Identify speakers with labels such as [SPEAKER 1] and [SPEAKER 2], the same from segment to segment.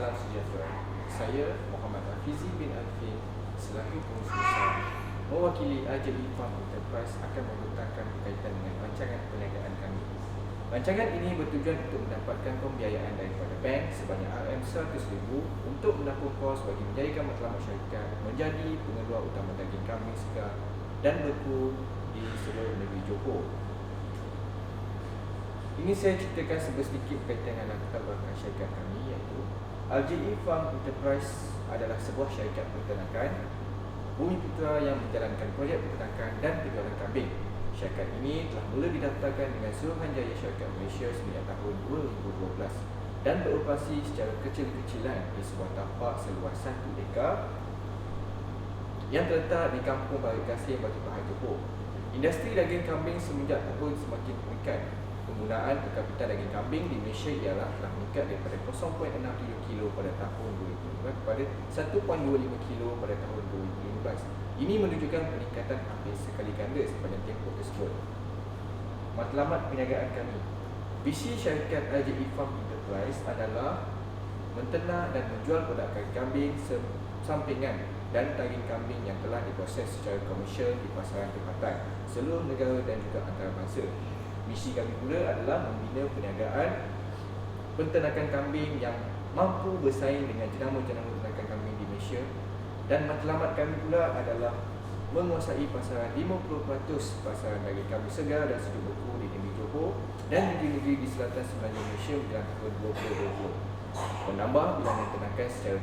[SPEAKER 1] Salam sejahtera. Saya Muhammad Hafizi bin Alfin selaku pengurus besar mewakili RJE Farm Enterprise akan membentangkan berkaitan dengan rancangan perniagaan kami. Rancangan ini bertujuan untuk mendapatkan pembiayaan daripada bank sebanyak RM100,000 untuk menampung kos bagi menjadikan matlamat syarikat menjadi pengeluar utama daging kambing segar dan beku di seluruh negeri Johor. Ini saya ceritakan sedikit berkaitan dengan latar belakang syarikat kami, iaitu RJE Farm Enterprise adalah sebuah syarikat peternakan Bumi Putra yang menjalankan projek peternakan dan penjualan kambing. Syarikat ini telah mula didaftarkan dengan Suruhanjaya Syarikat Malaysia sejak tahun 2012 dan beroperasi secara kecil-kecilan di sebuah tapak seluas 1 ekar yang terletak di Kampung Balik Kasih, Batu Pahat, Johor. Industri daging kambing semenjak tahun semakin meningkat. Penggunaan per kapita daging kambing di Malaysia ialah telah meningkat daripada 0.67 kilo pada tahun 2015 kepada 1.25 kilo pada tahun 2015. Ini menunjukkan peningkatan hampir sekali ganda sepanjang tempoh tersebut. Matlamat perniagaan kami. Visi syarikat RJE Farm Enterprise adalah menternak dan menjual produk daging kambing sampingan dan daging kambing yang telah diproses secara komersial di pasaran tempatan seluruh negara dan juga antarabangsa. Misi kami pula adalah membina perniagaan penternakan kambing yang mampu bersaing dengan jenama-jenama penternakan kambing di Malaysia, dan matlamat kami pula adalah menguasai pasaran 50% pasaran daging kambing segar dan sejuk beku di negeri Johor dan negeri-negeri di selatan semenanjung Malaysia menjelang tahun 2020. Menambah bilangan ternakan secara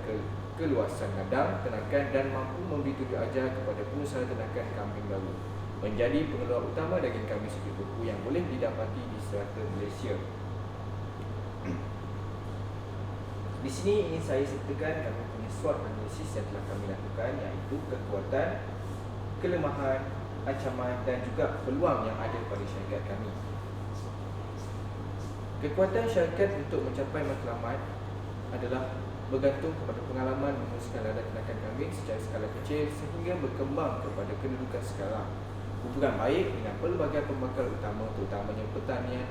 [SPEAKER 1] keluasan ladang ternakan dan mampu memberi tunjuk ajar kepada pengusaha ternakan kambing baru menjadi pengeluar utama daging kambing sejuk beku yang boleh didapati di serata Malaysia. Di sini ingin saya sertakan kami punya SWOT analisis yang telah kami lakukan, iaitu kekuatan, kelemahan, ancaman dan juga peluang yang ada pada syarikat kami. Kekuatan syarikat untuk mencapai matlamat adalah bergantung kepada pengalaman menguruskan ladang ternakan kambing secara skala kecil sehingga berkembang kepada kedudukan sekarang. Hubungan baik dengan pelbagai pembakar utama terutamanya pertanian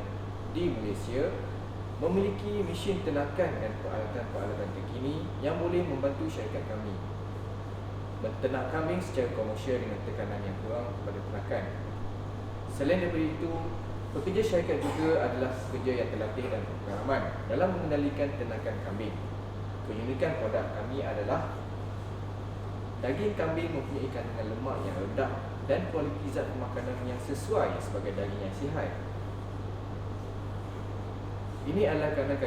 [SPEAKER 1] di Malaysia, memiliki mesin ternakan dan peralatan-peralatan terkini yang boleh membantu syarikat kami menternak kambing secara komersial dengan tekanan yang kurang kepada ternakan. Selain daripada itu, pekerja syarikat juga adalah pekerja yang terlatih dan berpengalaman dalam mengendalikan ternakan kambing. Keunikan produk kami adalah daging kambing mempunyai kandungan lemak yang rendah dan kualiti zat makanan yang sesuai sebagai daging yang sihat. Ini adalah kerana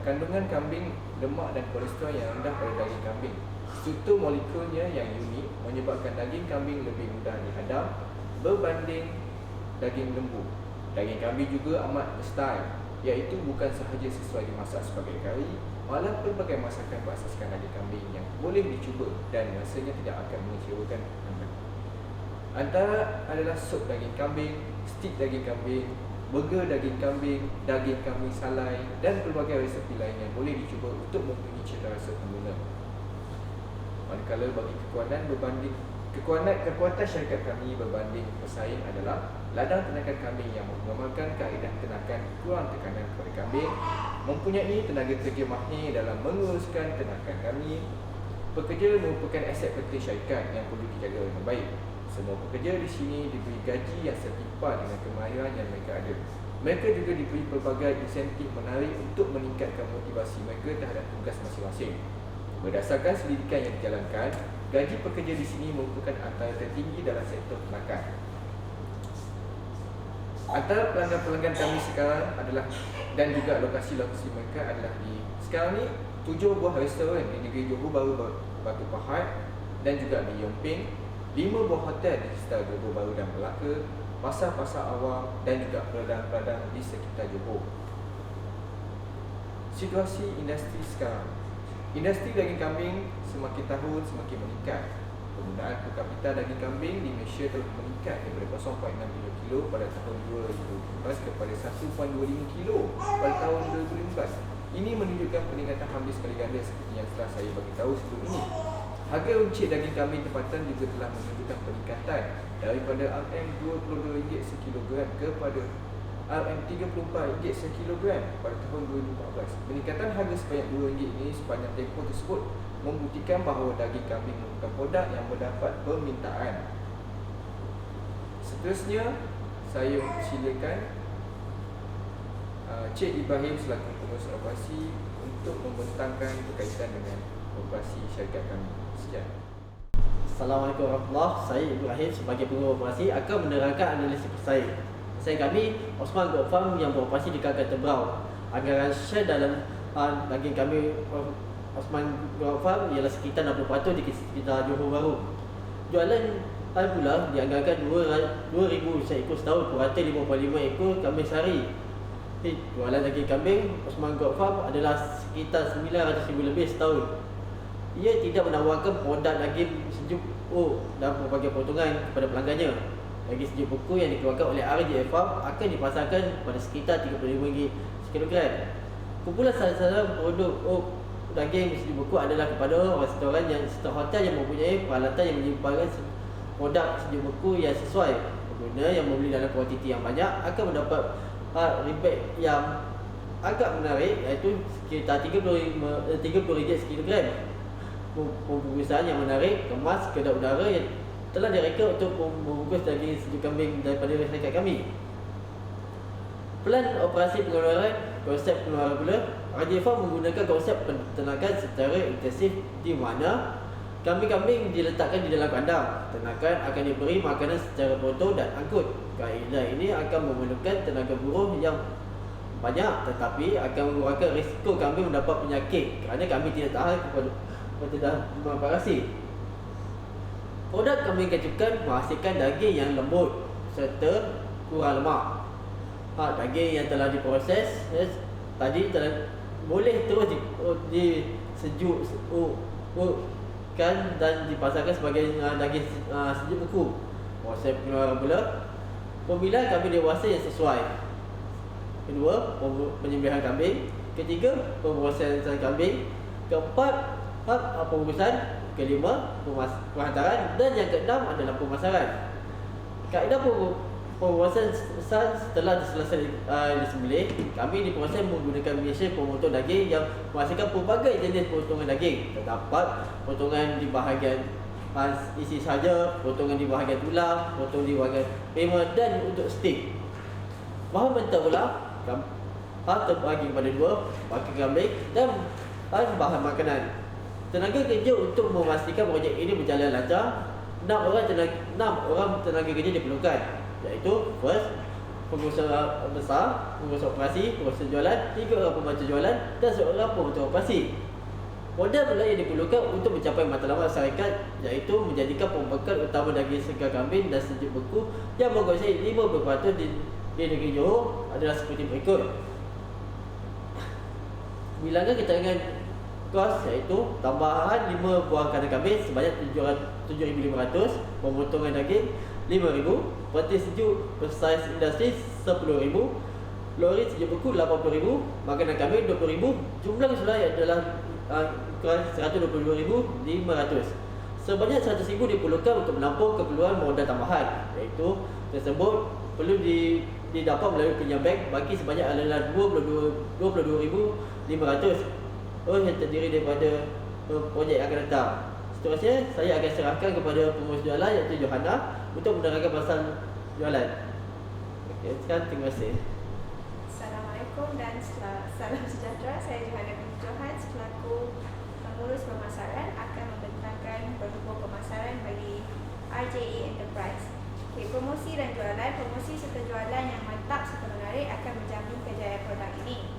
[SPEAKER 1] kandungan kambing lemak dan kolesterol yang rendah pada daging kambing. Struktur molekulnya yang unik menyebabkan daging kambing lebih mudah dihadam berbanding daging lembu. Daging kambing juga amat versatile, iaitu bukan sahaja sesuai dimasak sebagai kari, malah pelbagai masakan berasaskan daging kambing yang boleh dicuba dan rasanya tidak akan mengecewakan anda. Antara adalah sup daging kambing, stik daging kambing, burger daging kambing salai dan pelbagai resepi lain yang boleh dicuba untuk mempunyai cita rasa pengguna. Manakala bagi kekuatan syarikat kami berbanding pesaing adalah ladang ternakan kambing yang mengamalkan kaedah ternakan kurang tekanan kepada kambing, mempunyai tenaga kerja mahir dalam menguruskan ternakan kami. Pekerja merupakan aset penting syarikat yang perlu dijaga dengan baik. Semua pekerja di sini diberi gaji yang setimpal dengan kemahiran yang mereka ada. Mereka juga diberi pelbagai insentif menarik untuk meningkatkan motivasi mereka terhadap tugas masing-masing. Berdasarkan selidikan yang dijalankan, gaji pekerja di sini merupakan antara tertinggi dalam sektor ternakan. Antara pelanggan-pelanggan kami sekarang adalah dan juga lokasi-lokasi mereka adalah sekarang ni 7 buah restoran di negeri Johor Bahru, Batu Pahat dan juga di Yomping, 5 buah hotel di sekitar Johor Bahru dan Melaka, pasar-pasar awam dan juga peladang-peladang di sekitar Johor. Situasi industri sekarang. Industri daging kambing semakin tahun semakin meningkat. Penggunaan per kapita daging kambing di Malaysia telah meningkat daripada 0.63 kilo pada tahun 2015 kepada 1.25 kilo pada tahun 2015. Ini menunjukkan peningkatan hampir sekali ganda seperti yang telah saya bagi tahu sebelum ini. Harga runcit daging kambing tempatan juga telah menunjukkan peningkatan daripada RM22 sekilogram kepada RM34 sekilogram pada tahun 2014. Peningkatan harga sebanyak RM2 ini sepanjang tempoh tersebut membuktikan bahawa daging kambing merupakan produk yang mendapat permintaan. Seterusnya, saya silakan Cik Ibrahim selaku pengurusi operasi untuk membentangkan berkaitan dengan operasi syarikat kami. Sekian.
[SPEAKER 2] Assalamualaikum warahmatullahi wabarakatuh. Saya Ibrahim sebagai pengurusi operasi akan menerangkan analisis saya. Kami Osman Goat Farm yang beroperasi di Kakak Tebrau. Anggaran share dalam daging kami Osman Goat Farm ialah sekitar 60% di sekitar Johor Bahru. Jualan pula dianggarkan 2,000 seekor setahun, purata 55 ekor kambing sehari. Jualan daging kambing Osman Goat Farm adalah sekitar 900,000 lebih setahun. Ia tidak menawarkan produk daging sejuk dan berbagai potongan kepada pelanggannya. Daging sejuk beku yang dikeluarkan oleh RJF Farm akan dipasarkan pada sekitar RM35 sekilogram. Kumpulan sasaran produk daging sejuk beku adalah kepada restoran serta hotel yang mempunyai peralatan yang menyimpan produk sejuk beku yang sesuai. Pengguna yang membeli dalam kuantiti yang banyak akan mendapat rebate yang agak menarik, iaitu sekitar RM30 sekilogram. Pembungkusan yang menarik, kemas, kedap udara yang telah direka untuk membungkus daging sejuk kambing daripada syarikat kami. Pelan operasi pengeluaran, konsep pengeluaran pula, RJ Farm menggunakan konsep peternakan secara intensif di mana kambing-kambing diletakkan di dalam kandang. Ternakan akan diberi makanan secara potong dan angkut. Kaedah ini akan memerlukan tenaga buruh yang banyak, tetapi akan mengurangkan risiko kambing mendapat penyakit kerana kami tidak tahan kepada operasi. Produk kambing kecukan menghasilkan daging yang lembut serta kurang lemak. Daging yang telah diproses tadi boleh terus disejukkan dan dipasarkan sebagai daging sejuk beku. Proses pengeluaran pula, pemilihan kambing dewasa yang sesuai. Kedua, penyembelihan kambing. Ketiga, pemrosesan kambing. Keempat, pembungkusan. Kelima, penghantaran. Dan yang keenam adalah pemasaran. Kaedah pemrosesan setelah selesai disembelih, kami diproses menggunakan mesin pemotong daging yang menghasilkan pelbagai jenis potongan daging. Terdapat potongan di bahagian isi saja, potongan di bahagian tulang, potongan di bahagian pema dan untuk stik. Bahan mentah pula terbagi kepada dua, bahan kambing dan bahan makanan. Tenaga kerja untuk memastikan projek ini berjalan lancar, 6 orang tenaga kerja diperlukan, iaitu first, pengusaha besar, pengusaha operasi, pengusaha jualan, 3 orang pembantu jualan dan 1 orang pembantu operasi. Modal pula yang diperlukan untuk mencapai matlamat syarikat, iaitu menjadikan pembekal utama daging segar kambing dan sejuk beku yang menguasai 50% di negeri Johor adalah seperti berikut. Bilangan keterangan kos iaitu tambahan 5 buah kandang kambing sebanyak 7,500, pemotongan daging 5,000, peti sejuk bersaiz industri 10,000, lori sejuk beku 80,000, makanan kambing 20,000. Jumlah keseluruhan adalah 122,500. Sebanyak 100,000 diperlukan untuk menampung keperluan modal tambahan, iaitu tersebut perlu didapat melalui pinjam bank bagi sebanyak adalah 22,500 yang terdiri daripada projek yang akan datang. Seterusnya, saya akan serahkan kepada pengurus jualan iaitu Johanna untuk menerangkan pasal jualan. Okey, sekarang terima kasih.
[SPEAKER 3] Assalamualaikum dan salam sejahtera. Saya Johanna binti Johan selaku pengurus pemasaran akan membentangkan protokol pemasaran bagi RJE Enterprise. Okay, promosi dan jualan. Promosi serta jualan yang mantap serta menarik akan menjamin kejayaan produk ini.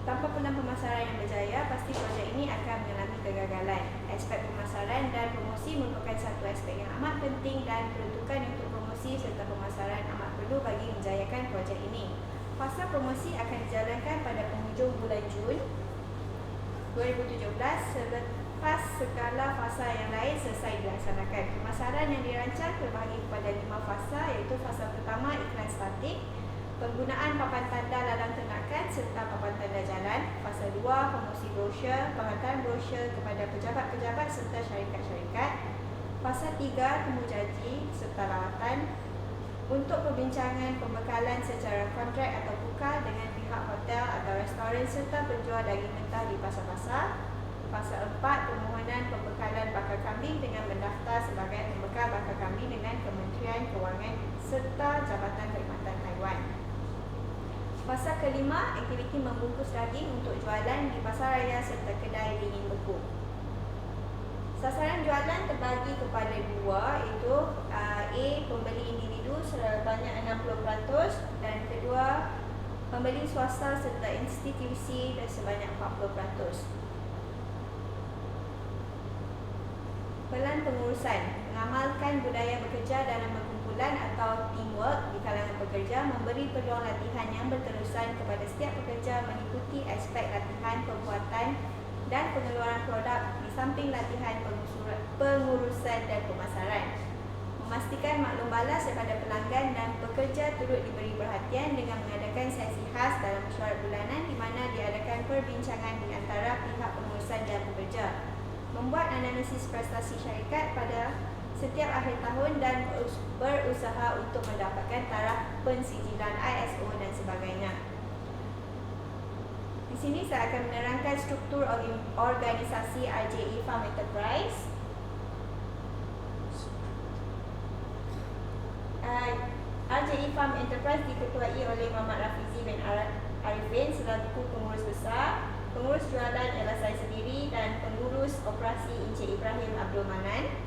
[SPEAKER 3] Tanpa pelan pemasaran yang berjaya, pasti projek ini akan mengalami kegagalan. Aspek pemasaran dan promosi merupakan satu aspek yang amat penting dan peruntukan untuk promosi serta pemasaran amat perlu bagi menjayakan projek ini. Fasa promosi akan dijalankan pada penghujung bulan Jun 2017 selepas segala fasa yang lain selesai dilaksanakan. Pemasaran yang dirancang terbahagi kepada 5 fasa, iaitu fasa pertama iklan statik, penggunaan papan tanda ladang ternakan serta papan tanda jalan. Fasa 2, promosi brosur, penghantaran brosur kepada pejabat-pejabat serta syarikat-syarikat. Fasa 3, temu janji serta lawatan. untuk perbincangan pembekalan secara kontrak atau pukal dengan pihak hotel atau restoran serta penjual daging mentah di pasar-pasar. Pasal 4, permohonan pembekalan bakar kambing dengan mendaftar sebagai pembekal bakar kambing dengan Kementerian Kewangan serta Jabatan Perkhidmatan Haiwan. Pasal kelima, aktiviti membungkus daging untuk jualan di pasaraya serta kedai dingin beku. Sasaran jualan terbagi kepada dua, iaitu A. Pembeli individu sebanyak 60% dan kedua, pembeli swasta serta institusi dan sebanyak 40%. Pelan pengurusan mengamalkan budaya bekerja dalam perkumpulan atau teamwork di kalangan pekerja, memberi peluang latihan yang berterusan kepada setiap pekerja mengikuti aspek latihan pembuatan dan pengeluaran produk di samping latihan pengurusan dan pemasaran. Memastikan maklum balas daripada pelanggan dan pekerja turut diberi perhatian dengan mengadakan sesi khas dalam mesyuarat bulanan di mana diadakan perbincangan di antara pihak pengurusan dan pekerja. Membuat analisis prestasi syarikat pada setiap akhir tahun dan berusaha untuk mendapatkan taraf pensijilan ISO dan sebagainya. Di sini saya akan menerangkan struktur organisasi RJE Farm Enterprise. RJE Farm Enterprise diketuai oleh Muhammad Rafizi bin Arifin selaku pengurus besar. Pengurus jualan ialah saya sendiri dan pengurus operasi Encik Ibrahim Abdul Manan.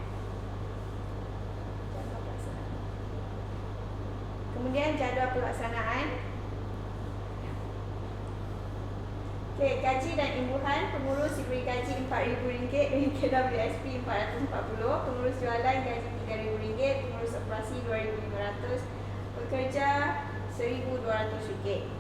[SPEAKER 3] Kemudian jadual pelaksanaan. Gaji dan imbuhan. Pengurus diberi gaji RM4,000 dengan KWSP RM440. Pengurus jualan gaji RM3,000. Pengurus operasi RM2,500. Pekerja RM1,200.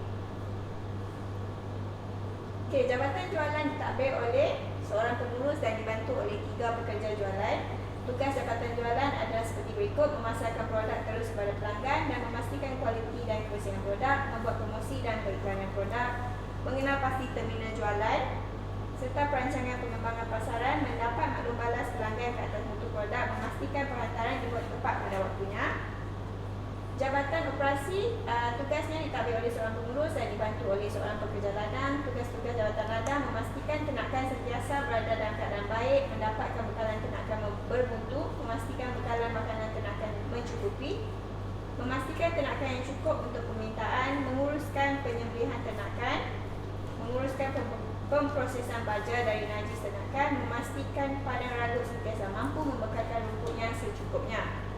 [SPEAKER 3] Jabatan jualan ditadbir oleh seorang pengurus dan dibantu oleh 3 pekerja jualan. Tugas jabatan jualan adalah seperti berikut: memasarkan produk terus kepada pelanggan dan memastikan kualiti dan kebersihan produk, membuat promosi dan periklanan produk, mengenal pasti terminal jualan serta perancangan pengembangan pasaran, mendapat maklum balas pelanggan ke atas mutu produk, memastikan penghantaran dibuat tepat pada waktunya. Jabatan operasi, tugasnya ditadbir oleh seorang pengurus dan dibantu oleh seorang pekerja ladang. Tugas-tugas jabatan ladang memastikan ternakan sentiasa berada dalam keadaan baik, mendapatkan bekalan ternakan bermutu, memastikan bekalan makanan ternakan mencukupi, memastikan ternakan yang cukup untuk permintaan, menguruskan penyembelihan ternakan, menguruskan pemprosesan baja dari najis ternakan, memastikan padang raguk sentiasa mampu membekalkan rumputnya secukupnya.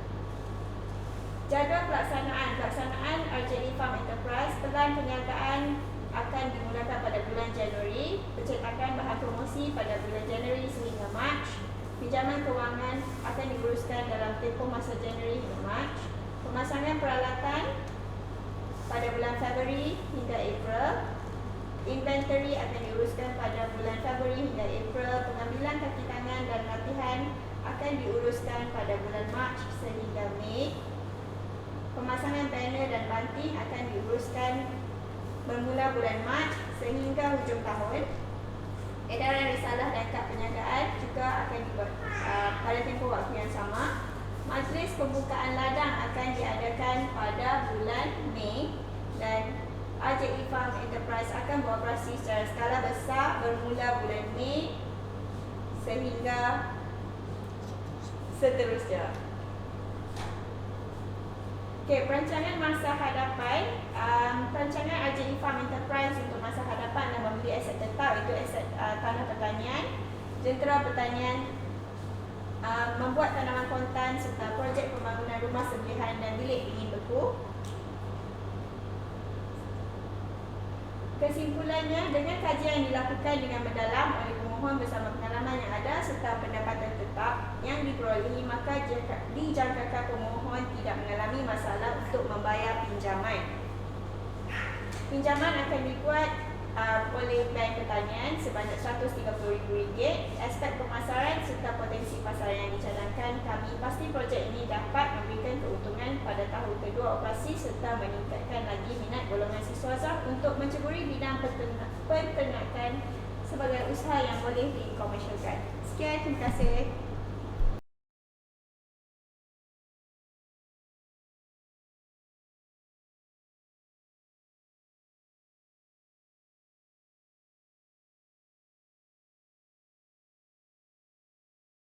[SPEAKER 3] Jadual pelaksanaan RJE Farm Enterprise. Pelan perniagaan akan dimulakan pada bulan Januari. Pencetakan bahan promosi pada bulan Januari sehingga Mac. Pinjaman kewangan akan diuruskan dalam tempoh masa Januari hingga Mac. Pemasangan peralatan pada bulan Februari hingga April. Inventory akan diuruskan pada bulan Februari hingga April. Pengambilan kaki tangan dan latihan akan diuruskan pada bulan Mac sehingga Mei. Pemasangan banner dan banting akan diuruskan bermula bulan Mac sehingga hujung tahun. Edaran risalah dan kad perniagaan juga akan dibuat pada tempoh waktu yang sama. Majlis pembukaan ladang akan diadakan pada bulan Mei dan RJE Farm Enterprise akan beroperasi secara skala besar bermula bulan Mei sehingga seterusnya. Perancangan masa hadapan. Perancangan RJE Farm Enterprise untuk masa hadapan adalah membeli aset tetap, iaitu aset tanah pertanian, jentera pertanian, membuat tanaman kontan serta projek pembangunan rumah sembelihan dan bilik dingin beku. Kesimpulannya, dengan kajian yang dilakukan dengan mendalam oleh pemohon bersama pengalaman yang ada serta pendapatan tetap yang diperolehi, maka dijangkakan pemohon tidak mengalami masalah untuk membayar pinjaman. Pinjaman akan dibuat oleh Bank Pertanian sebanyak RM130,000. Aspek pemasaran serta potensi pasaran yang dicadangkan, kami pasti projek ini dapat memberikan keuntungan pada tahun kedua operasi serta meningkatkan lagi minat golongan siswazah untuk menceburi bidang peternakan sebagai usaha yang boleh dikomersialkan. Sekian, terima kasih.